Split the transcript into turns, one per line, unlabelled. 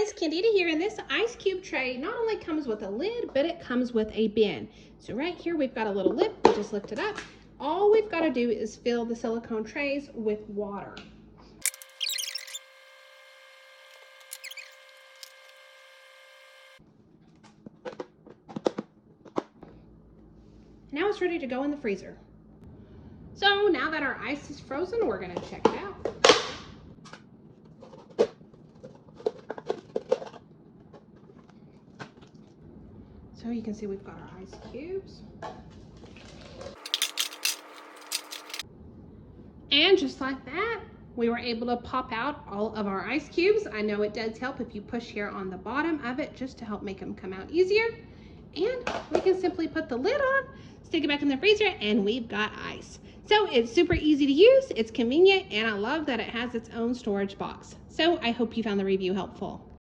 guys, Candida here, and this ice cube tray not only comes with a lid, but it comes with a bin. So right here we've got a little lip. We just lift it up. All we've got to do is fill the silicone trays with water. Now it's ready to go in the freezer. So now that our ice is frozen, we're going to check it out. So you can see we've got our ice cubes. And just like that, we were able to pop out all of our ice cubes. I know it does help if you push here on the bottom of it just to help make them come out easier. And we can simply put the lid on, stick it back in the freezer, and we've got ice. So it's super easy to use, it's convenient, and I love that it has its own storage box. So I hope you found the review helpful.